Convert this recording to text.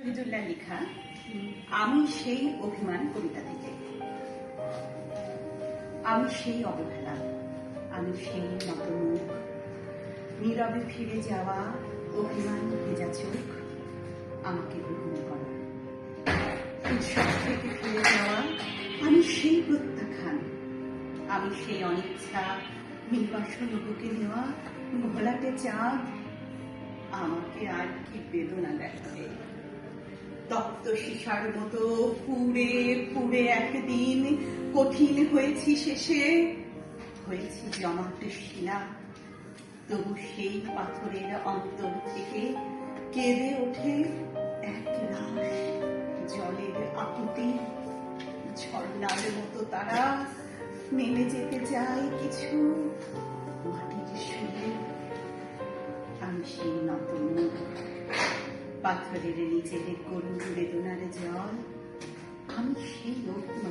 শফিদুল্লাহ লেখা আমি সেই অভিমান কবিতা থেকে। আমি সেই অবহেলা, আমি সেই নতমুখ, নীরবে ফিরে যাওয়া অভিমান ভেজা চোখ, আমাকে গ্রহণ করা। উৎসব থেকে ফিরে যাওয়া আমি সেই প্রত্যাখ্যান, আমি সেই অনিচ্ছা নির্বাসন বুকে নেওয়া ঘোলাটে চাঁদ। আমাকে আর কি বেদনা দেখাবে, তপ্ত সীসার মতো পুড়ে পুড়ে একদিন কঠিন হয়েছি, শেষে হয়েছি জমাট শিলা। তবু সেই পাথরের অন্তর থেকে কেঁদে ওঠে এক লাশ জলের আকুতি। ঝর্ণার মতো তারা নেমে যেতে চায় কিছু মাটির সুরে। আমি সেই নতমুখ, পাথরের নিচে করুণ বেদনার জল, আমি সেই অভিমান।